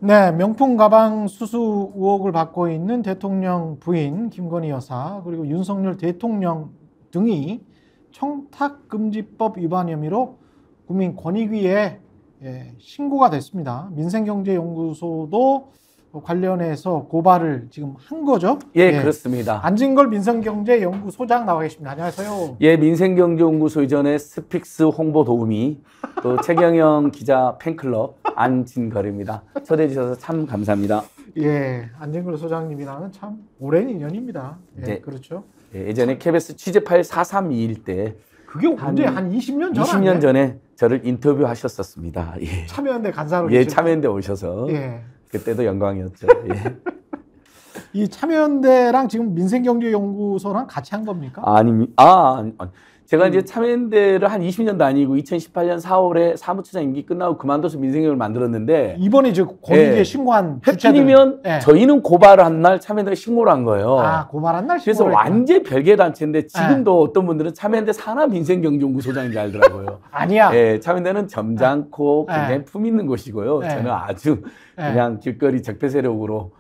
네, 명품 가방 수수 의혹을 받고 있는 대통령 부인 김건희 여사 그리고 윤석열 대통령 등이 청탁금지법 위반 혐의로 국민권익위에 신고가 됐습니다. 민생경제연구소도 관련해서 고발을 지금 한 거죠? 예, 그렇습니다. 안진걸 민생경제연구소장 나와 계십니다. 안녕하세요. 예, 민생경제연구소 이전에 스픽스 홍보 도우미 또 최경영 기자 팬클럽 안진걸입니다. 초대해 주셔서 참 감사합니다. 예, 안진걸 소장님이랑은 참 오랜 인연입니다. 예, 네. 그렇죠. 예, 예전에 KBS 취재파일 4321 때 그게 언제 한 20년 전 20년 아니에요? 전에 저를 인터뷰하셨었습니다. 예. 참여연대 간사로 예, 참여연대 오셔서 예. 그때도 영광이었죠. 예. 이 참여연대랑 지금 민생경제연구소랑 같이 한 겁니까? 아니, 제가 이제 참여연대를 한 20년 다니고 2018년 4월에 사무처장 임기 끝나고 그만둬서 민생경을 만들었는데 이번에 저 권익위에 신고한 주체들. 해필이면 저희는 고발을 한 날 참여연대가 신고를 한 거예요. 아, 고발한 날 그래서 신고를 완전 별개 단체인데 지금도 어떤 분들은 참여연대 산하민생경제연구소장인 줄 알더라고요. 아니야. 예, 참여연대는 점잖고 굉장히 품 있는 곳이고요. 네. 저는 아주 그냥 길거리 적폐 세력으로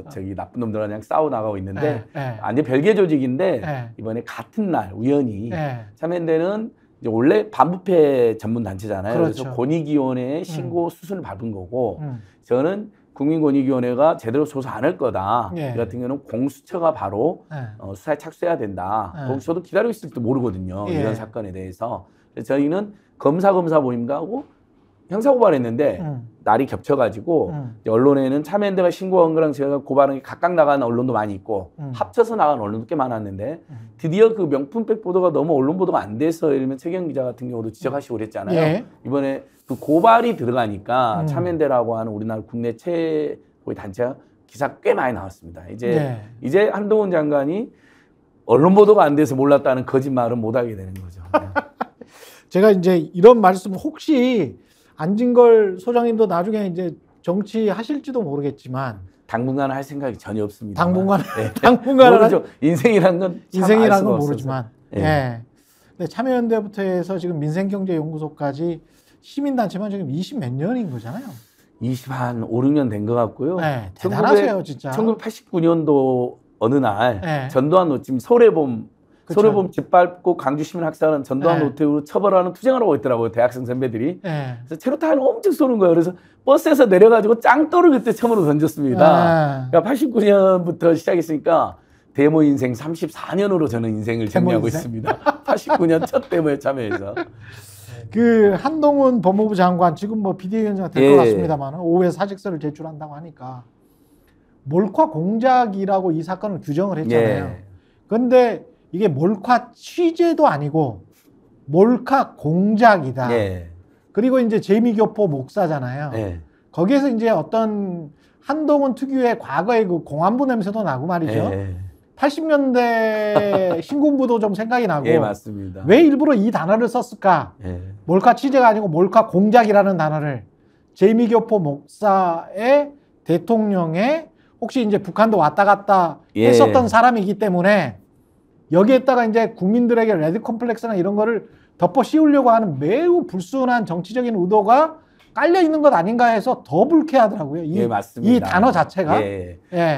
저기 나쁜 놈들과 그냥 싸워 나가고 있는데 완전 별개 조직인데 이번에 같은 날 우연히 참여연대는 이제 원래 반부패 전문 단체잖아요. 그렇죠. 그래서 권익위원회에 신고 수순을 밟은 거고 저는 국민권익위원회가 제대로 조사 안 할 거다. 이 같은 경우는 공수처가 바로 수사에 착수해야 된다. 저도 기다리고 있을지도 모르거든요. 이런 사건에 대해서. 그래서 저희는 검사 모임도 하고 형사고발했는데 날이 겹쳐가지고 언론에는 참여연대가 신고한 거랑 제가 고발한 게 각각 나가는 언론도 많이 있고 합쳐서 나간 언론도 꽤 많았는데 드디어 그 명품백 보도가 너무 언론 보도가 안 돼서 예를 들면 최경 기자 같은 경우도 지적하시고 그랬잖아요. 예. 이번에 그 고발이 들어가니까 참여연대라고 하는 우리나라 국내 최고의 단체가 기사 꽤 많이 나왔습니다. 이제 한동훈 장관이 언론 보도가 안 돼서 몰랐다는 거짓말은 못하게 되는 거죠. 제가 이제 이런 말씀 혹시 안진걸 소장님도 나중에 이제 정치하실지도 모르겠지만 당분간은 할 생각이 전혀 없습니다. 당분간은 모르죠. 인생이란 건 모르지만 네. 참여연대부터 해서 지금 민생경제연구소까지 시민단체만 지금 20 몇 년인 거잖아요. 20한 5, 6년 된 것 같고요. 네, 대단하세요, 진짜. 1989년도 어느 날 전두환 노팀 소래범 짓밟고 강주시민학살은 전두환 노태우로 처벌하는 투쟁을 하고 있더라고요. 대학생 선배들이. 그래서 체로타이를 엄청 쏘는 거예요. 그래서 버스에서 내려가지고 짱돌을 그때 처음으로 던졌습니다. 그러니까 89년부터 시작했으니까 데모 인생 34년으로 저는 인생을 정리하고 있습니다. 89년 첫 데모에 참여해서. 그 한동훈 법무부 장관 지금 뭐 비대위원장 될 것 같습니다만 오후에 사직서를 제출한다고 하니까 몰카 공작이라고 이 사건을 규정을 했잖아요. 그런데 이게 몰카 취재도 아니고 몰카 공작이다. 그리고 이제 재미교포 목사잖아요. 거기에서 이제 어떤 한동훈 특유의 과거의 그 공안부 냄새도 나고 말이죠. 80년대 신군부도 좀 생각이 나고. 맞습니다. 왜 일부러 이 단어를 썼을까? 몰카 취재가 아니고 몰카 공작이라는 단어를 재미교포 목사의 대통령의 혹시 이제 북한도 왔다 갔다 했었던 사람이기 때문에 여기에다가 이제 국민들에게 레드 컴플렉스나 이런 거를 덮어 씌우려고 하는 매우 불순한 정치적인 의도가 깔려 있는 것 아닌가 해서 더 불쾌하더라고요. 맞습니다. 이 단어 자체가.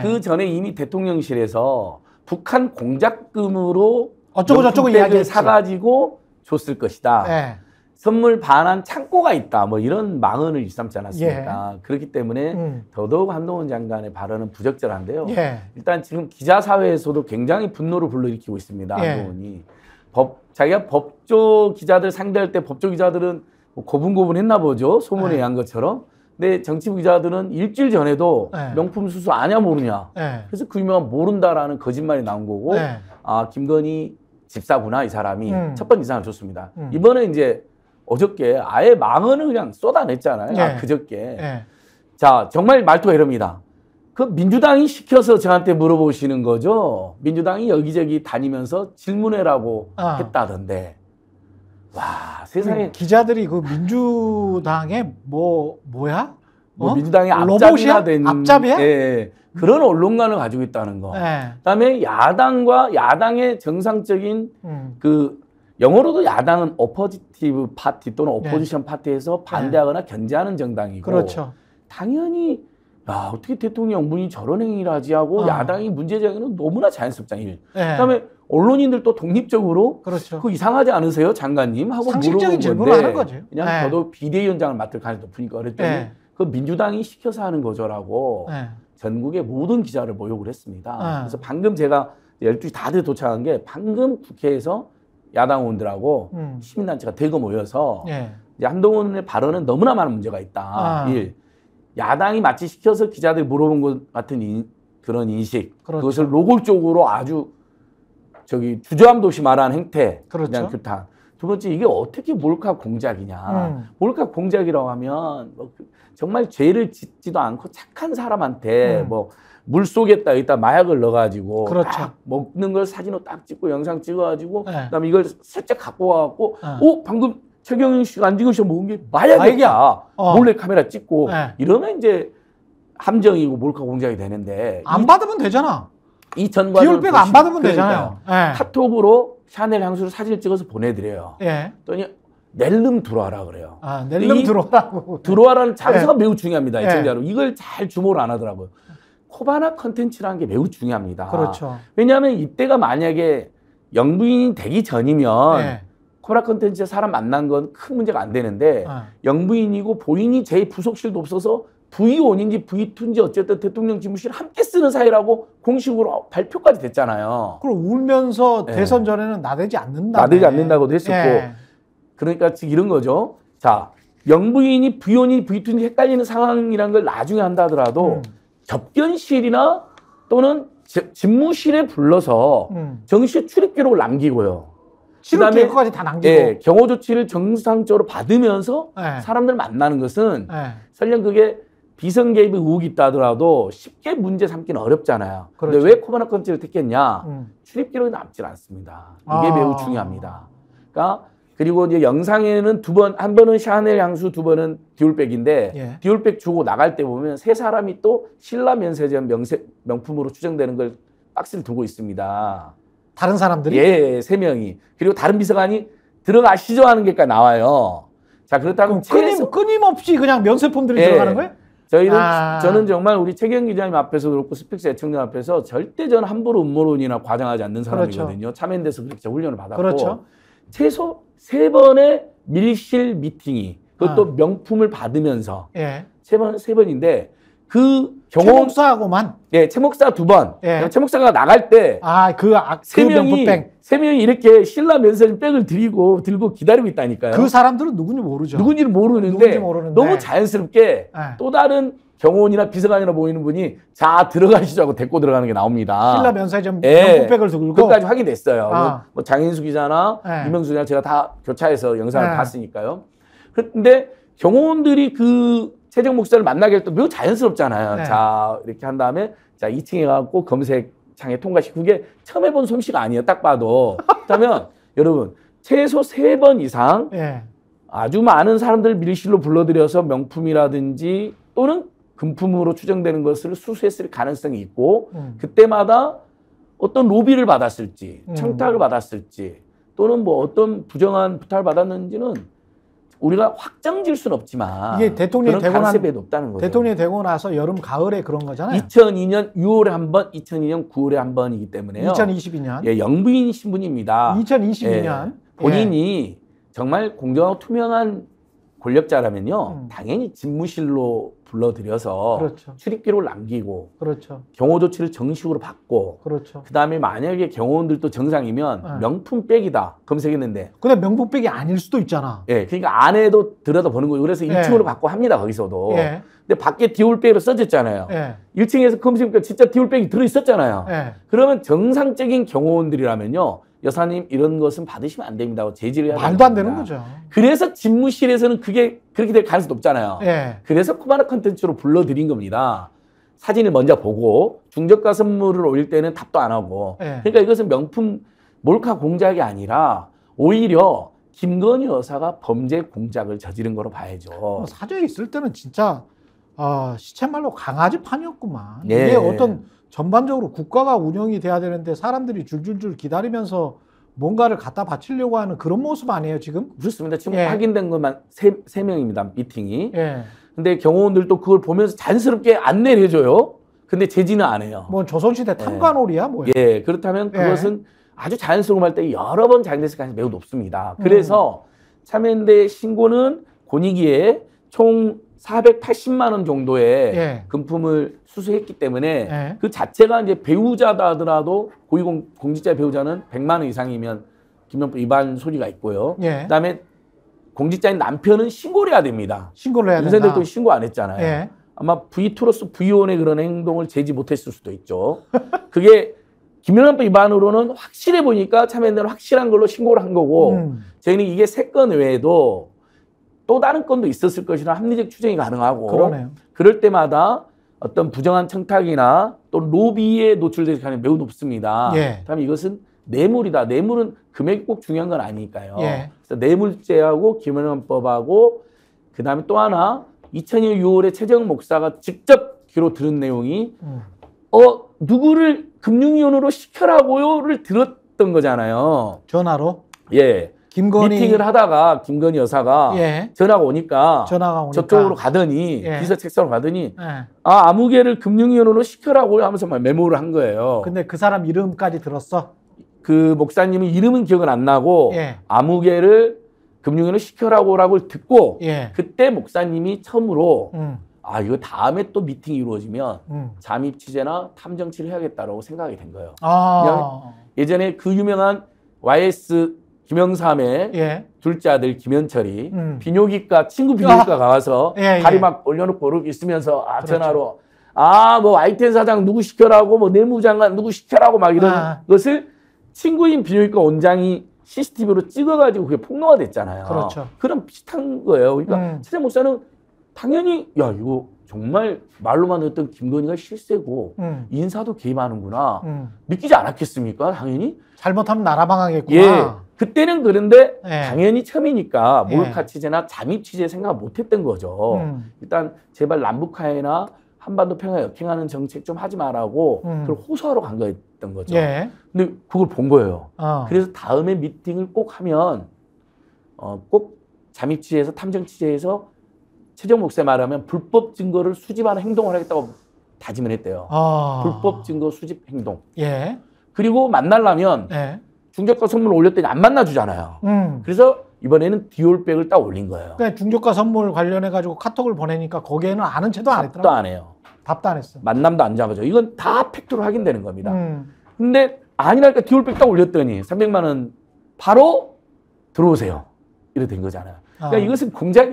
그 전에 이미 대통령실에서 북한 공작금으로 어쩌고 저쩌고 이야기를 사가지고 줬을 것이다. 선물 반환 창고가 있다. 뭐 이런 망언을 일삼지 않았습니까? 그렇기 때문에 더더욱 한동훈 장관의 발언은 부적절한데요. 일단 지금 기자사회에서도 굉장히 분노를 불러일으키고 있습니다. 한동훈이. 자기가 법조 기자들 상대할 때 법조 기자들은 뭐 고분고분했나 보죠. 소문에 의한 것처럼. 근데 정치부 기자들은 일주일 전에도 명품 수수 아냐 모르냐. 그래서 그 유명한 모른다라는 거짓말이 나온 거고 아 김건희 집사구나 이 사람이 첫 번째 인상을 줬습니다. 이번에 이제 어저께 아예 망언을 그냥 쏟아냈잖아요. 그저께. 자, 정말 말투가 이럽니다. 그 민주당이 시켜서 저한테 물어보시는 거죠. 민주당이 여기저기 다니면서 질문해라고 했다던데. 와, 세상에. 기자들이 그 민주당의 뭐야? 민주당의 앞잡이나 된. 앞잡이야? 그런 언론관을 가지고 있다는 거. 그다음에 야당의 정상적인 그 영어로도 야당은 오퍼지티브 파티 또는 오포지션 파티에서 반대하거나 견제하는 정당이고 그렇죠. 당연히 야, 어떻게 대통령분이 저런 행위를 하지 하고 야당이 문제 제기는 너무나 자연스럽잖아요. 네. 그다음에 언론인들도 독립적으로 그렇죠. 그 이상하지 않으세요, 장관님? 하고 상식적인 질문을 하는 거죠. 그냥 네. 저도 비대위원장을 맡을 가능성이 높으니까 그랬더니 네. 그 민주당이 시켜서 하는 거죠라고 네. 전국의 모든 기자를 모욕을 했습니다. 네. 그래서 방금 제가 12시 다들 도착한 게 방금 국회에서 야당 의원들하고 시민단체가 대거 모여서 네. 이제 한동훈의 발언은 너무나 많은 문제가 있다. 1. 야당이 마치 시켜서 기자들이 물어본 것 같은 그런 인식. 그렇죠. 그것을 노골적으로 아주 주저함도 없이 말하는 행태. 그렇죠. 그냥 규탄. 두 번째, 이게 어떻게 몰카 공작이냐. 몰카 공작이라고 하면 뭐 정말 죄를 짓지도 않고 착한 사람한테 뭐 물속에다 여기다 마약을 넣어가지고 그렇죠. 딱 먹는 걸 사진으로 딱 찍고 영상 찍어가지고 네. 그다음에 이걸 살짝 갖고 와갖고 오 방금 최경영 씨가 안 찍으셔 먹은 게 마약이야. 몰래 카메라 찍고 네. 이러면 이제 함정이고 몰카 공작이 되는데 안 받으면 되잖아. 이 전과를 디올백 안 받으면 되잖아요. 네. 카톡으로 샤넬 향수를 사진을 찍어서 보내드려요. 네. 그랬더니 낼름 들어와라 그래요. 낼름 들어와라고. 들어와라는 장소가 네. 매우 중요합니다. 애청자 여러분. 이걸 잘 주목을 안 하더라고요. 코바나 컨텐츠라는 게 매우 중요합니다. 그렇죠. 왜냐하면 이때가 만약에 영부인이 되기 전이면 네. 코바나 컨텐츠에 사람 만난 건 큰 문제가 안 되는데 영부인이고 본인이 제 부속실도 없어서 V1인지 V2인지 어쨌든 대통령 집무실 함께 쓰는 사이라고 공식으로 발표까지 됐잖아요. 그럼 울면서 네. 대선 전에는 나대지 않는다. 나대지 않는다고도 했었고. 네. 그러니까 즉 이런 거죠. 자, 영부인이 V1인지 V2인지 헷갈리는 상황이라는 걸 나중에 한다 하더라도 접견실이나 또는 집무실에 불러서 정시 출입 기록을 남기고요. 출입 기록까지 다 남기고. 예, 경호 조치를 정상적으로 받으면서 네. 사람들 만나는 것은 네. 설령 그게 비선 개입의 의혹이 있다 하더라도 쉽게 문제 삼기는 어렵잖아요. 그런데 그렇죠. 왜 코바나 컨텐츠를 택했냐? 출입 기록이 남질 않습니다. 이게 매우 중요합니다. 그러니까 그리고 이제 영상에는 한 번은 샤넬 향수, 두 번은 디올백인데 예. 디올백 주고 나갈 때 보면 세 사람이 또 신라 면세점 명품으로 추정되는 걸 박스를 두고 있습니다. 다른 사람들이? 예, 3명이. 그리고 다른 비서관이 들어가시죠 하는 게까지 나와요. 자, 그렇다면 끊임없이 그냥 면세품들이 예. 들어가는 거예요? 저는 정말 우리 최경 기자님 앞에서도 그렇고 스픽스 애청자 앞에서 절대 저는 함부로 음모론이나 과장하지 않는 사람이거든요. 그렇죠. 참여연대에서 그렇게 훈련을 받았고 그렇죠. 최소 3번의 밀실 미팅이 그것도 명품을 받으면서 예. 세 번인데 그 최 목사하고만 예, 최 목사 2번. 예. 최 목사가 나갈 때 세 명이 이렇게 신라 면세점 백을 들고 기다리고 있다니까요. 그 사람들은 누군지 모르죠. 누군지는 모르는데 너무 자연스럽게 또 다른 경호원이나 비서관이나 보이는 분이 자 들어가시죠 하고 데리고 들어가는 게 나옵니다. 신라 면세점 명품백을 들고 그것까지 확인됐어요. 뭐 장인수 기자나 이명수 기자 제가 다 교차해서 영상을 봤으니까요. 그런데 경호원들이 그 최정 목사를 만나게 할 때 매우 자연스럽잖아요. 네. 자 이렇게 한 다음에 자 2층에 가고 검색창에 통과시키고 그게 처음 해본 솜씨가 아니에요. 딱 봐도. 그렇다면 여러분 최소 3번 이상 네. 아주 많은 사람들 밀실로 불러들여서 명품이라든지 또는 금품으로 추정되는 것을 수수했을 가능성이 있고 그때마다 어떤 로비를 받았을지 청탁을 받았을지 또는 뭐 어떤 부정한 부탁을 받았는지는 우리가 확정질 수는 없지만 이게 대통령이 되고 높다는 거죠. 대통령이 되고 나서 여름 가을에 그런 거잖아요. 2002년 6월에 한 번, 2002년 9월에 한 번이기 때문에요. 2022년. 예, 영부인 신분입니다. 2022년. 예, 본인이 정말 공정하고 투명한 권력자라면요. 당연히 집무실로 불러들여서 그렇죠. 출입 기록을 남기고 그렇죠. 경호 조치를 정식으로 받고 그렇죠. 그다음에 만약에 경호원들도 정상이면 명품백이다 검색했는데 근데 명품백이 아닐 수도 있잖아. 예, 그러니까 안에도 들여다보는 거예요. 그래서 1층으로 받고 합니다. 거기서도. 예. 근데 밖에 디올백으로 써졌잖아요. 예. 1층에서 검색해보니까 진짜 디올백이 들어있었잖아요. 예. 그러면 정상적인 경호원들이라면요. 여사님 이런 것은 받으시면 안 됩니다 하고 제지를 해야 말도 안 되는 거죠. 그래서 집무실에서는 그게 그렇게 될 가능성이 높잖아요. 예. 그래서 코바나 컨텐츠로 불러들인 겁니다. 사진을 먼저 보고 중저가 선물을 올릴 때는 답도 안 하고 예. 그러니까 이것은 명품 몰카 공작이 아니라 오히려 김건희 여사가 범죄 공작을 저지른 거로 봐야죠. 사저에 있을 때는 진짜 시쳇말로 강아지 판이었구만. 예. 이게 어떤 전반적으로 국가가 운영이 돼야 되는데 사람들이 줄줄줄 기다리면서 뭔가를 갖다 바치려고 하는 그런 모습 아니에요 지금? 그렇습니다. 지금 확인된 것만 세 명입니다. 미팅이. 예. 근데 경호원들도 그걸 보면서 자연스럽게 안내를 해줘요. 근데 제지는 안 해요. 뭐 조선시대 탐관오리야 뭐야? 예, 그렇다면 그것은 아주 자연스러운 할 때 여러 번 잘못했을 가능성이 매우 높습니다. 그래서 참여연대 신고는 권익위에 총 480만 원 정도의 금품을 수수했기 때문에 그 자체가 이제 배우자다 하더라도 고위공직자 배우자는 100만 원 이상이면 김영법 위반 소지가 있고요. 그다음에 공직자인 남편은 신고를 해야 됩니다. 신고를 해야 된다. 윤석열 대통령이 신고 안 했잖아요. 아마 V2로서 V1의 그런 행동을 제지 못했을 수도 있죠. 그게 김영란법 위반으로는 확실해 보니까 참여연대는 확실한 걸로 신고를 한 거고 저희는 이게 3건 외에도 또 다른 건도 있었을 것이라 합리적 추정이 가능하고 그러네요. 그럴 때마다 어떤 부정한 청탁이나 또 로비에 노출될 가능성이 매우 높습니다. 다음에 이것은 뇌물이다. 뇌물은 금액이 꼭 중요한 건 아니니까요. 그래서 뇌물죄하고 김영란법하고 그다음에 또 하나 2000년 6월에 최재형 목사가 직접 귀로 들은 내용이 누구를 금융위원으로 시켜라고요를 들었던 거잖아요. 전화로? 예. 김건희 미팅을 하다가 김건희 여사가 전화가 오니까 저쪽으로 가더니 비서책상으로 가더니 아무개를 금융위원으로 시켜라고요 하면서 막 메모를 한 거예요. 근데 그 사람 이름까지 들었어? 그 목사님은 이름은 기억은 안 나고 아무개를 금융위원으로 시켜라고라고 듣고 그때 목사님이 처음으로 이거 다음에 또 미팅이 이루어지면 잠입 취재나 탐정 취재를 해야겠다라고 생각이 된 거예요. 예전에 그 유명한 YS 김영삼의 둘째 아들 김현철이 비뇨기과 친구 비뇨기과 가서 다리 막 올려놓고 이렇게 있으면서 전화로 뭐 YTN 사장 누구 시켜라고 뭐 내무장관 누구 시켜라고 막 이런 것을 친구인 비뇨기과 원장이 CCTV로 찍어가지고 그게 폭로가 됐잖아요. 그렇죠. 그런 비슷한 거예요. 그러니까 최재 목사는 당연히 이거 정말 말로만 듣던 김건희가 실세고 인사도 개입하는구나. 믿기지 않았겠습니까? 당연히. 잘못하면 나라방하겠구나. 그때는 그런데 당연히 처음이니까 몰카 취재나 잠입 취재 생각 못했던 거죠. 일단 제발 남북화해나 한반도 평화 역행하는 정책 좀 하지 말라고 그걸 호소하러 간 거였던 거죠. 근데 그걸 본 거예요. 그래서 다음에 미팅을 꼭 하면 꼭 잠입 취재에서 탐정 취재에서 최재형 목사의 말하면 불법 증거를 수집하는 행동을 하겠다고 다짐을 했대요. 불법 증거 수집 행동. 그리고 만나려면 중저가 선물 올렸더니 안 만나주잖아요. 그래서 이번에는 디올백을 딱 올린 거예요. 그러니까 중저가 선물 관련해가지고 카톡을 보내니까 거기에는 아는 채도 안 했더라. 답도 안 해요. 답도 안 했어. 만남도 안 잡아줘. 이건 다 팩트로 확인되는 겁니다. 근데 아니랄까 디올백 딱 올렸더니 300만 원 바로 들어오세요. 이렇게 된 거잖아요. 그러니까 이것은 공작이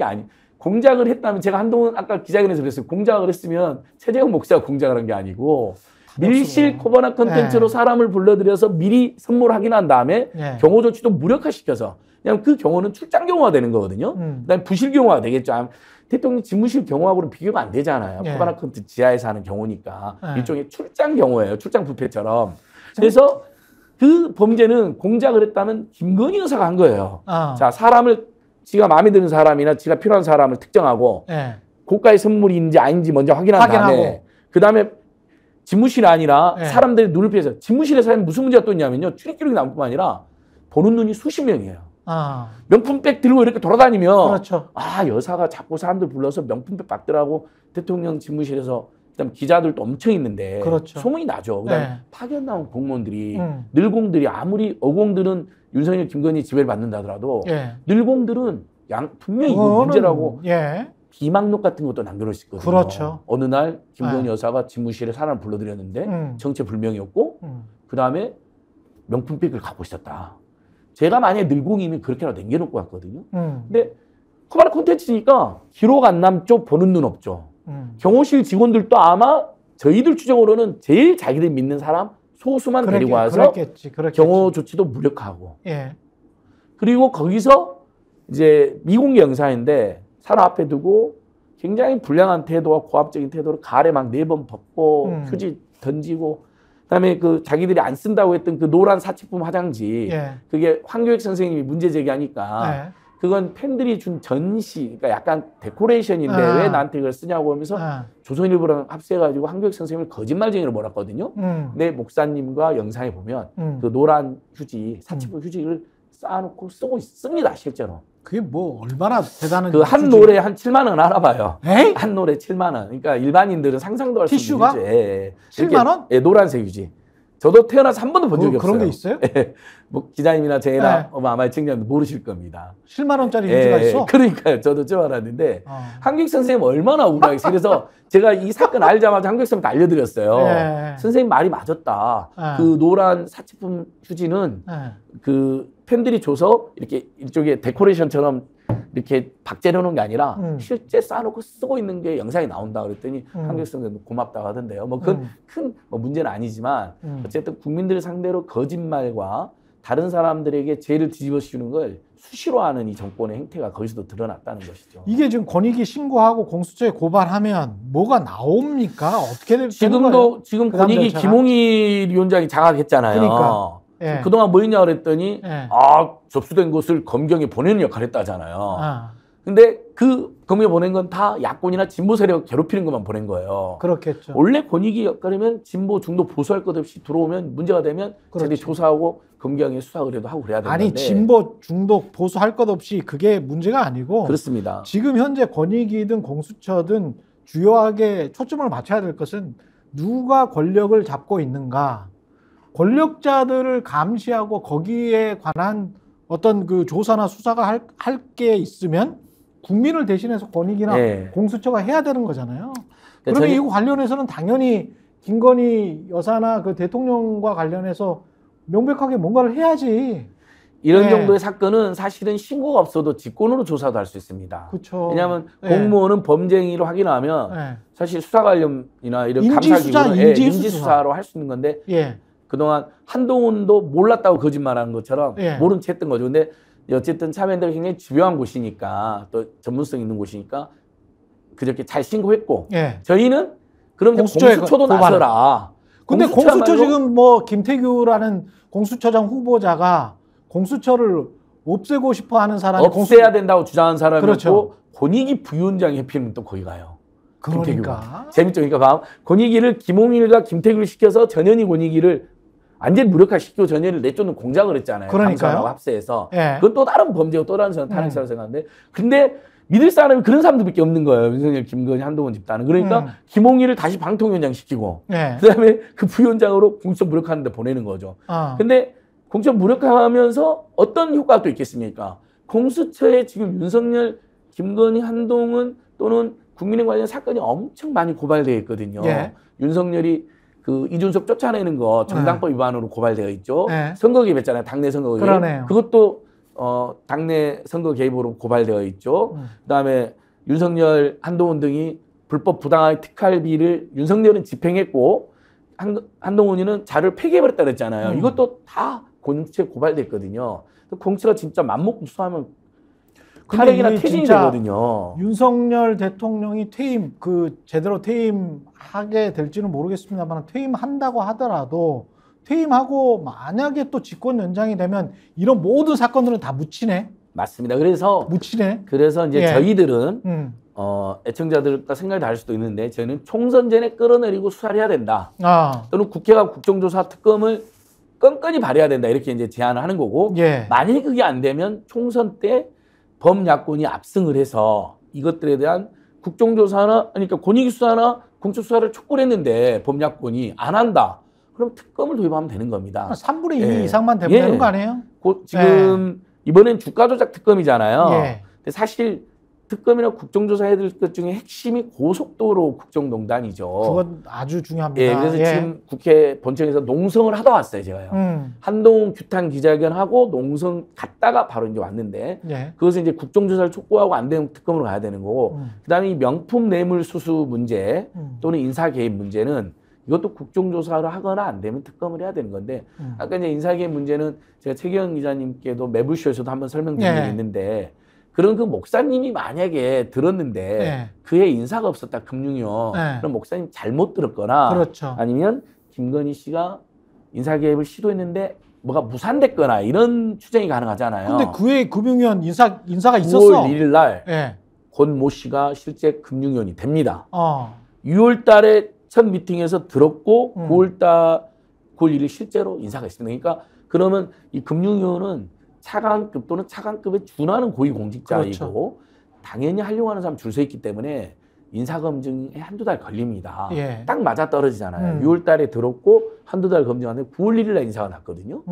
공작을 했다면 제가 한동훈 아까 기자회견에서 그랬어요. 공작을 했으면 최재형 목사가 공작을 한 게 아니고 밀실 코바나 컨텐츠로 사람을 불러들여서 미리 선물 확인한 다음에 경호 조치도 무력화시켜서 그냥 그 경호는 출장 경호가 되는 거거든요. 그다음에 부실 경호가 되겠죠. 대통령 집무실 경호하고는 비교가 안 되잖아요. 코바나 컨텐츠 지하에서 하는 경호니까 일종의 출장 경호예요. 출장 뷔페처럼. 그래서 그 범죄는 공작을 했다면 김건희 여사가 한 거예요. 자, 사람을 지가 마음에 드는 사람이나 지가 필요한 사람을 특정하고 고가의 선물인지 아닌지 먼저 확인한 다음에 그 다음에 집무실이 아니라 사람들이 눈을 피해서 집무실에서 무슨 문제가 또 있냐면요. 출입 기록이 나올 뿐만 아니라 보는 눈이 수십 명이에요. 명품백 들고 이렇게 돌아다니면 여사가 자꾸 사람들 불러서 명품백 받더라고 대통령 집무실에서 그다음 기자들도 엄청 있는데 소문이 나죠. 그다음 파견 나온 공무원들이 늘공들이 아무리 어공들은 윤석열 김건희 지배를 받는다 하더라도 늘공들은 분명히 이거 문제라고 비망록 같은 것도 남겨놓을 수 있거든요. 어느 날 김건희 여사가 집무실에 사람을 불러들였는데 정체불명이었고 그다음에 명품백을 갖고 있었다. 제가 만약에 늘공이면 그렇게라도 남겨놓고 갔거든요. 근데 코바나 콘텐츠니까 기록 안 남죠. 보는 눈 없죠. 경호실 직원들도 아마 저희들 추정으로는 제일 자기들 믿는 사람 소수만 데리고 와서 그랬겠지. 경호 조치도 무력화하고 그리고 거기서 이제 미공개 영상인데 사람 앞에 두고 굉장히 불량한 태도와 고압적인 태도로 가래 막 4번 벗고 휴지 던지고 그다음에 그 자기들이 안 쓴다고 했던 그 노란 사치품 화장지 그게 황교익 선생님이 문제 제기하니까 그건 팬들이 준 전시, 그러니까 약간 데코레이션인데 왜 나한테 이걸 쓰냐고 하면서 조선일보랑 합세해가지고 황교익 선생님을 거짓말쟁이로 몰았거든요. 근데 목사님과 영상에 보면 그 노란 휴지, 사치품 휴지를 쌓아놓고 쓰고 있습니다, 실제로. 그게 뭐 얼마나 대단한 그 한 노래 한 7만 원 알아봐요. 에이? 한 노래 7만 원. 그러니까 일반인들은 상상도 할 수 티슈가? 없는 예. 7만 원? 예, 노란색 휴지. 저도 태어나서 한 번도 본 적이 없어요. 그런 게 있어요? 예. 뭐 기자님이나 제나 네. 아마 시청자분들 모르실 겁니다. 7만 원짜리 휴지가 있어? 그러니까요. 저도 좀 알았는데 한국 선생님 얼마나 우울하겠어요. 그래서 제가 이 사건 알자마자 한국 선생님한테 알려드렸어요. 선생님 말이 맞았다. 그 노란 사치품 휴지는 그 팬들이 줘서 이렇게 이쪽에 데코레이션처럼 이렇게 박제해 놓은 게 아니라 실제 쌓아놓고 쓰고 있는 게 영상이 나온다 그랬더니 한국 선생님 고맙다고 하던데요. 뭐 그건 큰 뭐 문제는 아니지만 어쨌든 국민들을 상대로 거짓말과 다른 사람들에게 죄를 뒤집어 씌우는 걸 수시로 하는 이 정권의 행태가 거기서도 드러났다는 것이죠. 이게 지금 권익위 신고하고 공수처에 고발하면 뭐가 나옵니까? 어떻게 될 지금도 지금 권익위 김홍일 위원장이 자각했잖아요. 그러니까. 예. 그동안 뭐 했냐 그랬더니 접수된 것을 검경에 보내는 역할을 했다잖아요. 근데 그 검경에 보낸 건 다 야권이나 진보 세력 괴롭히는 것만 보낸 거예요. 그렇겠죠. 원래 권익위 역할이면 진보, 중도, 보수할 것 없이 들어오면 문제가 되면 자기 조사하고 검경에 수사 의뢰도 하고 그래야 되는데. 아니 진보, 중도, 보수 할 것 없이 그게 문제가 아니고. 그렇습니다. 지금 현재 권익위든 공수처든 주요하게 초점을 맞춰야 될 것은 누가 권력을 잡고 있는가. 권력자들을 감시하고 거기에 관한 어떤 그 조사나 수사가 할 게 있으면 국민을 대신해서 권익위나 공수처가 해야 되는 거잖아요. 그러면 이거 관련해서는 당연히 김건희 여사나 그 대통령과 관련해서 명백하게 뭔가를 해야지. 이런 정도의 사건은 사실은 신고가 없어도 직권으로 조사도 할 수 있습니다. 그렇죠. 왜냐하면 공무원은 범죄 행위로 확인하면 사실 수사 관련이나 이런 감사기구는 인지수사로 할 수 있는 건데 그동안 한동훈도 몰랐다고 거짓말하는 것처럼 모른 채 했던 거죠. 근데 어쨌든 참여연대가 굉장히 집요한 곳이니까 또 전문성 있는 곳이니까 그저께 잘 신고했고 저희는 그럼 공수처도 나서라. 근데 공수처 지금 뭐 김태규라는 공수처장 후보자가 공수처를 없애고 싶어 하는 사람이 없애야 된다고 주장하는 사람이 그렇죠. 권익위 부위원장이 해피면 또 거기 가요. 그러니까. 재밌죠. 그러니까 권익위를 김홍일과 김태규를 시켜서 전현희 권익위를 완전히 무력화시키고 전현희를 내쫓는 공작을 했잖아요. 감사하고 합세해서. 그건 또 다른 범죄고 또 다른 탄핵사라고 생각하는데 근데 믿을 사람이 그런 사람들밖에 없는 거예요. 윤석열, 김건희, 한동훈 집단은. 그러니까 김홍일을 다시 방통위원장 시키고 그다음에 그 부위원장으로 공수처 무력화하는 데 보내는 거죠. 근데 공수처 무력화하면서 어떤 효과가 또 있겠습니까? 공수처에 지금 윤석열, 김건희, 한동훈 또는 국민에 관련 사건이 엄청 많이 고발되어 있거든요. 윤석열이 그 이준석 쫓아내는 거 정당법 위반으로 고발되어 있죠. 선거 개입했잖아요. 당내 선거 개입. 그러네요. 그것도 당내 선거 개입으로 고발되어 있죠. 그다음에 윤석열, 한동훈 등이 불법 부당하게 특활비를 윤석열은 집행했고 한동훈이는 자료를 폐기해버렸다 그랬잖아요. 이것도 다 공수처에 고발됐거든요. 공수처가 진짜 맘먹고 수사하면 탄핵이나 퇴진이 되거든요. 윤석열 대통령이 제대로 퇴임하게 될지는 모르겠습니다만 퇴임한다고 하더라도 퇴임하고 만약에 또 집권 연장이 되면 이런 모든 사건들은 다 묻히네. 맞습니다. 그래서 이제 저희들은 애청자들과 생각이 다를 수도 있는데 저희는 총선 전에 끌어내리고 수사를 해야 된다. 또는 국회가 국정조사 특검을 끈끈이 발휘해야 된다. 이렇게 이제 제안을 하는 거고 만약에 그게 안 되면 총선 때 범야권이 압승을 해서 이것들에 대한 국정조사나 그러니까 권익위 수사나 공수수사를 촉구를 했는데 범야권이 안 한다. 그럼 특검을 도입하면 되는 겁니다. 3분의 2 이상만 되면 되는 거 아니에요? 지금 이번엔 주가 조작 특검이잖아요. 근데 사실 특검이나 국정조사 해야 될 것 중에 핵심이 고속도로 국정농단이죠. 그건 아주 중요합니다. 그래서 지금 국회 본청에서 농성을 하다 왔어요, 제가요. 한동훈 규탄 기자회견하고 농성 갔다가 바로 이제 왔는데 그것을 이제 국정조사를 촉구하고 안 되면 특검으로 가야 되는 거고 그다음에 이 명품 뇌물 수수 문제 또는 인사 개입 문제는 이것도 국정조사를 하거나 안 되면 특검을 해야 되는 건데 아까 이제 인사 개입 문제는 제가 최경영 기자님께도 매불쇼에서도 한번 설명드린 적이 있는데 그런 그 목사님이 만약에 들었는데 그의 인사가 없었다 금융위원 그럼 목사님 잘못 들었거나 아니면 김건희 씨가 인사 개입을 시도했는데 뭐가 무산됐거나 이런 추정이 가능하잖아요. 근데 그의 금융위원 인사가 있었어. 9월 1일 날 권 모 씨가 실제 금융위원이 됩니다. 6월 달에 첫 미팅에서 들었고 9월 1일 실제로 인사가 있습니다. 그러니까 그러면 이 금융위원은 차관급 또는 차관급에 준하는 고위공직자이고 그렇죠. 당연히 하려고 하는 사람 줄 서 있기 때문에 인사검증에 한두 달 걸립니다. 예. 딱 맞아떨어지잖아요. 6월 달에 들었고 한두 달 검증하는데 9월 1일 날 인사가 났거든요.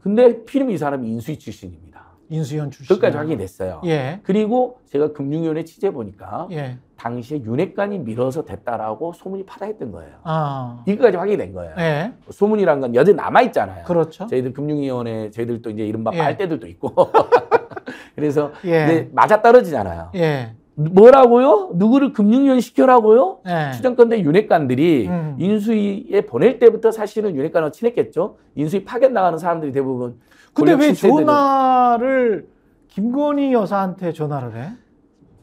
근데 필름 이 사람이 인수위 출신입니다. 인수위원 출신. 그것까지 확인됐어요. 예. 그리고 제가 금융위원회 취재 보니까 예. 당시에 윤핵관이 밀어서 됐다라고 소문이 파다했던 거예요. 아. 이거까지 확인된 거예요. 예. 소문이란 건 여전히 남아있잖아요. 그렇죠. 저희들 금융위원회, 저희들도 이제 이른바 예. 빨대들도 있고. 그래서 예. 이제 맞아떨어지잖아요. 예. 뭐라고요? 누구를 금융위원 시켜라고요? 예. 추정컨대 윤핵관들이 인수위에 보낼 때부터 사실은 윤핵관하고 친했겠죠. 인수위 파견 나가는 사람들이 대부분. 근데 왜 전화를 김건희 여사한테 전화를 해?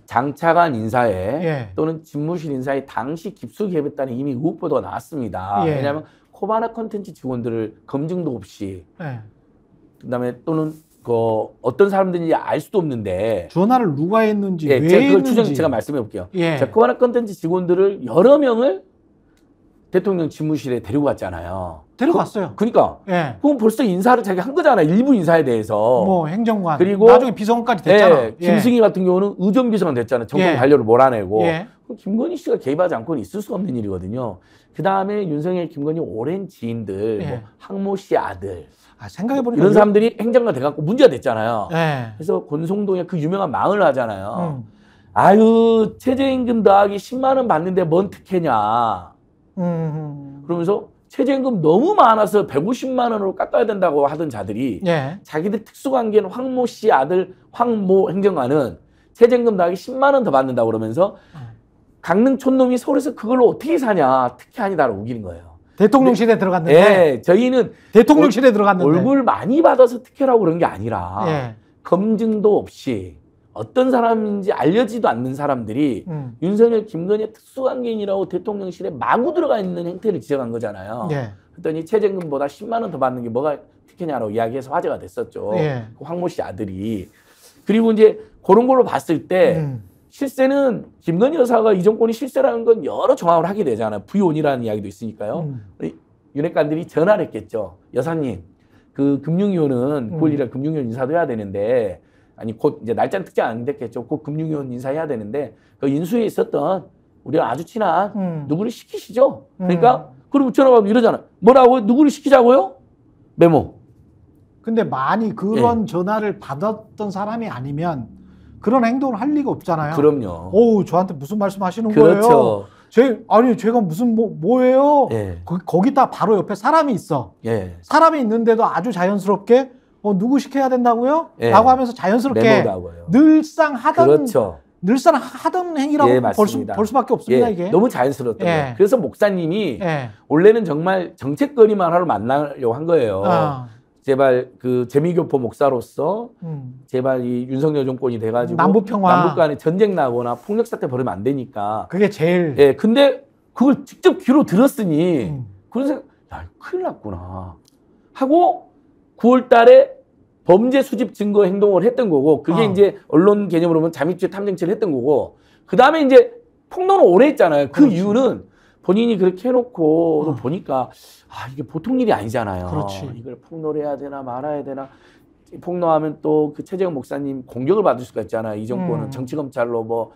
장차관 인사에 예. 또는 집무실 인사에 당시 깊숙이 개입했다는 이미 의혹 보도가 나왔습니다. 예. 왜냐하면 코바나 컨텐츠 직원들을 검증도 없이 예. 그다음에 또는 그 어떤 사람들인지 알 수도 없는데 전화를 누가 했는지 예, 왜 제가 그걸 했는지 제가 말씀해 볼게요. 예. 자, 코바나 컨텐츠 직원들을 여러 명을 대통령 집무실에 데리고 갔잖아요. 데려갔어요. 그러니까 예. 그럼 벌써 인사를 자기가 한 거잖아요. 일부 인사에 대해서. 뭐 행정관 그리고 나중에 비서관까지 됐잖아. 예, 김승희 같은 경우는 의전비서관 됐잖아요. 정권 예. 관료를 몰아내고. 예. 그럼 김건희 씨가 개입하지 않고는 있을 수 없는 일이거든요. 그 다음에 윤석열, 김건희 오랜 지인들, 예. 뭐 항모 씨 아들 아, 생각해보니까 이런 사람들이 행정관 돼갖고 문제가 됐잖아요. 예. 그래서 권성동에 그 유명한 망을 하잖아요. 아유 최저임금 더하기 10만 원 받는데 뭔 특혜냐. 그러면서 최저임금 너무 많아서 150만 원으로 깎아야 된다고 하던 자들이 예. 자기들 특수관계는 황모 씨 아들 황모 행정관은 최저임금 더하기 10만 원 더 받는다고 그러면서 강릉 촌놈이 서울에서 그걸로 어떻게 사냐. 특혜 아니다라고 우기는 거예요. 대통령실에 들어갔는데 예, 저희는 대통령실에 들어갔는데 얼굴 많이 받아서 특혜라고 그런 게 아니라 예. 검증도 없이 어떤 사람인지 알려지도 않는 사람들이 윤석열, 김건희의 특수관계인이라고 대통령실에 마구 들어가 있는 행태를 지적한 거잖아요. 예. 그랬더니 최저임금보다 10만 원 더 받는 게 뭐가 특혜냐라고 이야기해서 화제가 됐었죠. 예. 그 황모 씨 아들이. 그리고 이제 그런 걸로 봤을 때 실세는 김건희 여사가 이 정권이 실세라는 건 여러 정황을 하게 되잖아요. 부의원이라는 이야기도 있으니까요. 윤핵관들이 전화를 했겠죠. 여사님, 그 금융위원은 9월 1일 금융위원 인사도 해야 되는데 아니 곧 이제 날짜는 특정 안 됐겠죠. 곧 금융위원 인사해야 되는데 그 인수위에 있었던 우리가 아주 친한 누구를 시키시죠. 그러니까 그리고 전화가 오면 이러잖아. 뭐라고? 누구를 시키자고요? 메모. 근데 많이 그런 예. 전화를 받았던 사람이 아니면 그런 행동을 할 리가 없잖아요. 그럼요. 오, 저한테 무슨 말씀하시는 그렇죠. 거예요? 아니 제가 무슨 뭐예요? 예. 거기다 바로 옆에 사람이 있어. 예. 사람이 있는데도 아주 자연스럽게 누구 시켜야 된다고요? 예. 라고 하면서 자연스럽게 메모라고요. 늘상 하던 그렇죠. 늘상 하던 행위라고 예, 볼 수밖에 없습니다. 예, 이게 너무 자연스러웠던 예. 거예요. 그래서 목사님이 예. 원래는 정말 정책거리만 하러 만나려고 한 거예요. 제발 그 재미교포 목사로서 제발 이 윤석열 정권이 돼가지고 남북 간에 전쟁 나거나 폭력 사태 벌이면 안 되니까 그게 제일 예 근데 그걸 직접 귀로 들었으니 그래서 야 큰일 났구나 하고 9월달에 범죄 수집 증거 행동을 했던 거고 그게 이제 언론 개념으로 보면 잠입죄 탐정죄를 했던 거고 그 다음에 이제 폭로는 오래 했잖아요. 그 그렇지. 이유는 본인이 그렇게 해놓고 보니까 이게 보통 일이 아니잖아요. 그렇지. 이걸 폭로를 해야 되나 말아야 되나. 폭로하면 또 그 최재형 목사님 공격을 받을 수가 있잖아요. 이 정권은 정치검찰로 뭐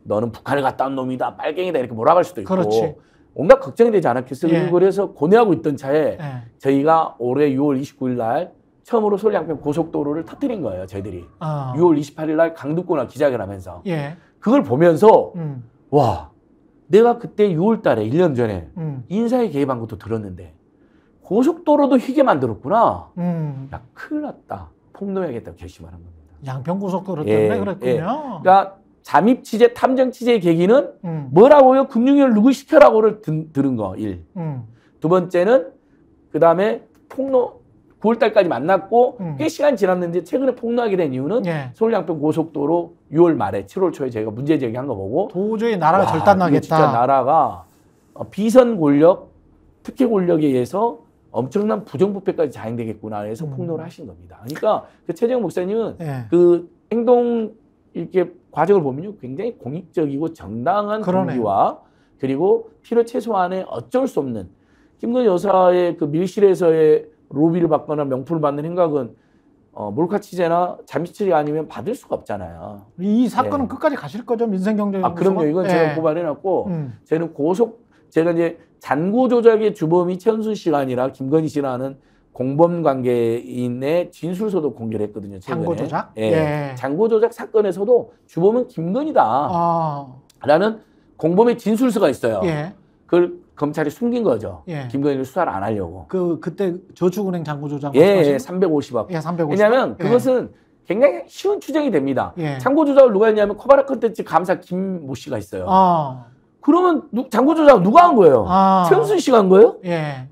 너는 북한을 갔다 온 놈이다. 빨갱이다. 이렇게 몰아갈 수도 있고. 그렇지. 온갖 걱정이 되지 않았겠어요. 예. 그래서 고뇌하고 있던 차에 예. 저희가 올해 6월 29일 날 처음으로 서울 양평 고속도로를 터뜨린 거예요. 저희들이. 6월 28일 날 강두권화 기자회견하면서. 예. 그걸 보면서 와 내가 그때 6월 달에 1년 전에 인사에 개입한 것도 들었는데 고속도로도 희게 만들었구나. 야 큰일 났다. 폭로해야겠다고 결심하는 겁니다. 양평고속도로 때문에 그랬군요. 예. 그러니까 잠입 취재, 탐정 취재의 계기는 뭐라고요? 금융위원을 누구 시켜라고를 들은 거 1. 두 번째는 그 다음에 폭로 9월 달까지 만났고 꽤 시간 지났는데 최근에 폭로하게 된 이유는 예. 서울 양평 고속도로 6월 말에 7월 초에 저희가 문제 제기한 거 보고 도저히 나라가 절단나겠다. 진짜 나라가 비선 권력, 특혜 권력에 의해서 엄청난 부정부패까지 자행되겠구나 해서 폭로를 하신 겁니다. 그러니까 그 최재형 목사님은 예. 그 행동 이렇게 과정을 보면요 굉장히 공익적이고 정당한 동기와 그리고 필요 최소한의 어쩔 수 없는 김건희 여사의 그 밀실에서의 로비를 받거나 명품을 받는 행각은 몰카 취재나 잠시 처리 아니면 받을 수가 없잖아요. 이 사건은 끝까지 가실 거죠, 민생경제연구소가? 그럼요. 이건 제가 고발해놨고 저는 제가 이제 잔고 조작의 주범이 최은순 씨가 아니라 김건희 씨라는 공범 관계인의 진술서도 공개를 했거든요. 최근에. 잔고 조작? 잔고 조작 사건에서도 주범은 김건희다. 라는 공범의 진술서가 있어요. 그걸 검찰이 숨긴 거죠. 김건희를 수사를 안 하려고. 그때 저축은행 잔고 조작. 350억. 350억. 왜냐하면 그것은 굉장히 쉬운 추정이 됩니다. 잔고 조작을 누가 했냐면 코바라 컨텐츠 감사 김모 씨가 있어요. 그러면 잔고 조작 누가 한 거예요? 최은순 씨가 한 거예요?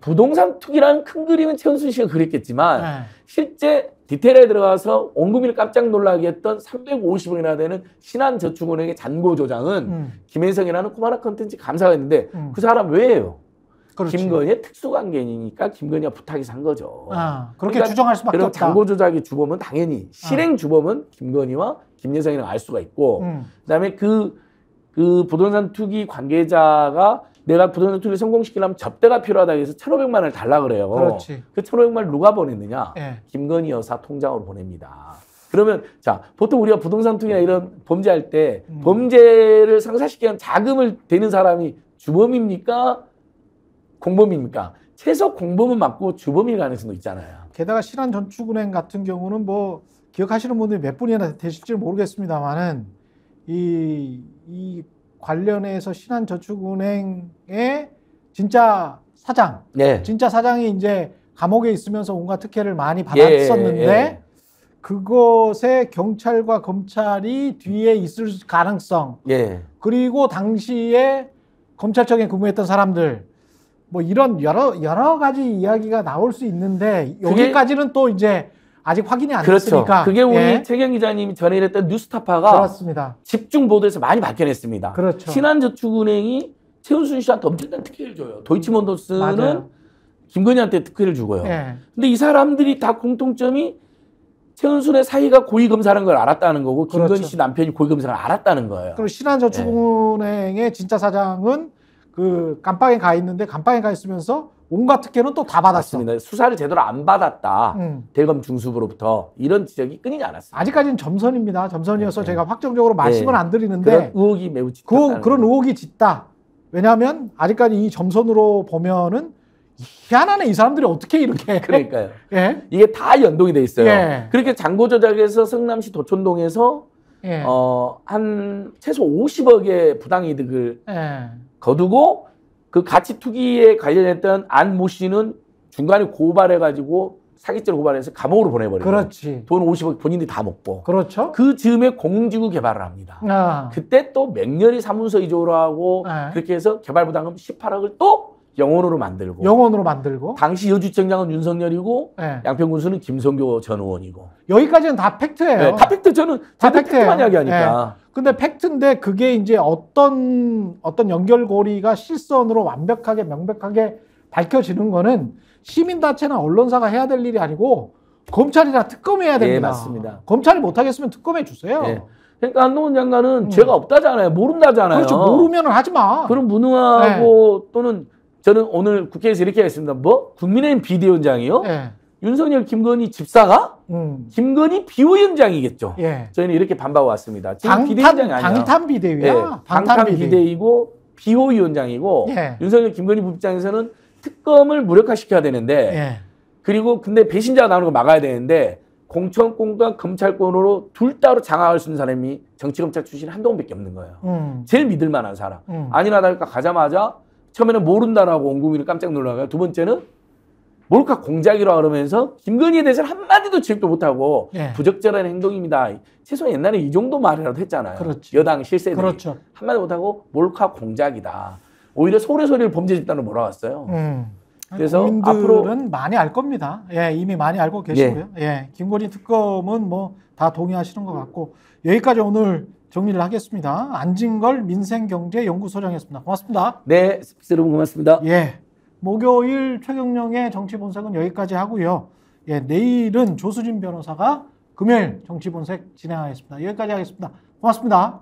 부동산 투기라는 큰 그림은 최은순 씨가 그렸겠지만 실제 디테일에 들어가서 온 국민을 깜짝 놀라게 했던 350억이나 되는 신한저축은행의 잔고 조작은 김혜성이라는 코바라 컨텐츠 감사가 있는데 그 사람 왜예요? 그렇지. 김건희의 특수관계니까 김건희가 부탁이 산 거죠. 그렇게 그러니까 추정할 수밖에 없다. 잔고 조작의 주범은 당연히 실행 주범은 김건희와 김여성이라고 알 수가 있고 그다음에 그 부동산 투기 관계자가 내가 부동산 투기를 성공시키려면 접대가 필요하다 해서 1,500만 원을 달라 그래요. 그렇지. 그 1,500만 원을 누가 보냈느냐? 김건희 여사 통장으로 보냅니다. 그러면 자 보통 우리가 부동산 투기나 이런 범죄할 때 범죄를 상사시키는 자금을 대는 사람이 주범입니까? 공범입니까? 최소 공범은 맞고 주범일 가능성도 있잖아요. 게다가 신한저축은행 같은 경우는 뭐 기억하시는 분들이 몇 분이나 되실지 모르겠습니다만은 이 관련해서 신한저축은행의 진짜 사장, 진짜 사장이 이제 감옥에 있으면서 온갖 특혜를 많이 받았었는데 그것에 경찰과 검찰이 뒤에 있을 가능성, 그리고 당시에 검찰청에 근무했던 사람들, 뭐 이런 여러 가지 이야기가 나올 수 있는데 여기까지는 또 이제 아직 확인이 안 됐으니까. 그게 우리 최경 기자님이 전해냈던 뉴스타파가 그렇습니다. 집중 보도에서 많이 밝혀냈습니다. 그렇죠. 신한저축은행이 최은순 씨한테 엄청난 특혜를 줘요. 도이치몬더스는 김건희한테 특혜를 주고요. 근데 이 사람들이 다 공통점이 최은순의 사이가 고위검사라는 걸 알았다는 거고 김건희 씨 남편이 고위검사를 알았다는 거예요. 그리고 신한저축은행의 진짜 사장은 그 감방에 가 있는데 감방에 가 있으면서 온갖 특혜는 또 다 받았어. 맞습니다. 수사를 제대로 안 받았다. 대검 중수부로부터 이런 지적이 끊이지 않았습니다. 아직까지는 점선입니다. 점선이어서 제가 확정적으로 말씀은 안 드리는데 그런 의혹이 매우 짙다. 그런 의혹이 짙다. 왜냐하면 아직까지 이 점선으로 보면은 희한하네. 이 사람들이 어떻게 이렇게. 그러니까요. 이게 다 연동이 돼 있어요. 그렇게 잔고 조작에서 성남시 도촌동에서 한 최소 50억의 부당이득을 거두고 그 가치 투기에 관련했던 안 모 씨는 중간에 고발해가지고 사기죄로 고발해서 감옥으로 보내버려요. 그렇지. 돈 50억 본인들이 다 먹고. 그렇죠. 그 즈음에 공공지구 개발을 합니다. 그때 또 맹렬히 사문서 위조를 하고 그렇게 해서 개발부담금 18억을 또 영원으로 만들고. 당시 여주청장은 윤석열이고 양평군수는 김성교 전 의원이고. 여기까지는 다 팩트예요. 다 팩트. 저는 다 팩트만 이야기하니까. 근데 팩트인데 그게 이제 어떤 연결고리가 실선으로 완벽하게 명백하게 밝혀지는 거는 시민단체나 언론사가 해야 될 일이 아니고 검찰이나 특검이 해야 됩니다. 맞습니다. 검찰이 못하겠으면 특검해 주세요. 그러니까 한동훈 장관은 죄가 없다잖아요. 모른다잖아요. 그렇죠. 모르면 하지 마. 그럼 무능하고 또는 저는 오늘 국회에서 이렇게 했습니다. 국민의힘 비대위원장이요? 윤석열, 김건희 집사가 김건희 비위원장이겠죠. 저희는 이렇게 반박해 왔습니다. 지금 비대위원장이 아니야. 방탄 비대위야. 방탄 비대위고 비호위원장이고 윤석열, 김건희 부부장에서는 특검을 무력화시켜야 되는데 그리고 근데 배신자가 나오는 거 막아야 되는데 공천권과 검찰권으로 둘 따로 장악할 수 있는 사람이 정치검찰 출신 한동훈밖에 없는 거예요. 제일 믿을 만한 사람. 아니나 다를까 가자마자 처음에는 모른다라고 온 국민을 깜짝 놀라고요. 두 번째는 몰카 공작이라고 그러면서 김건희에 대해서는 한마디도 지적도 못하고 부적절한 행동입니다. 최소한 옛날에 이 정도 말이라도 했잖아요. 여당 실세들이. 한마디 못하고 몰카 공작이다. 오히려 소리를 범죄 집단으로 몰아왔어요. 그래서 국민들은 많이 알 겁니다. 이미 많이 알고 계시고요. 김건희 특검은 뭐 다 동의하시는 것 같고 여기까지 오늘 정리를 하겠습니다. 안진걸 민생경제연구소장이었습니다. 고맙습니다. 네, 여러분 고맙습니다. 목요일 최경영의 정치본색은 여기까지 하고요. 내일은 조수진 변호사가 금요일 정치본색 진행하겠습니다. 여기까지 하겠습니다. 고맙습니다.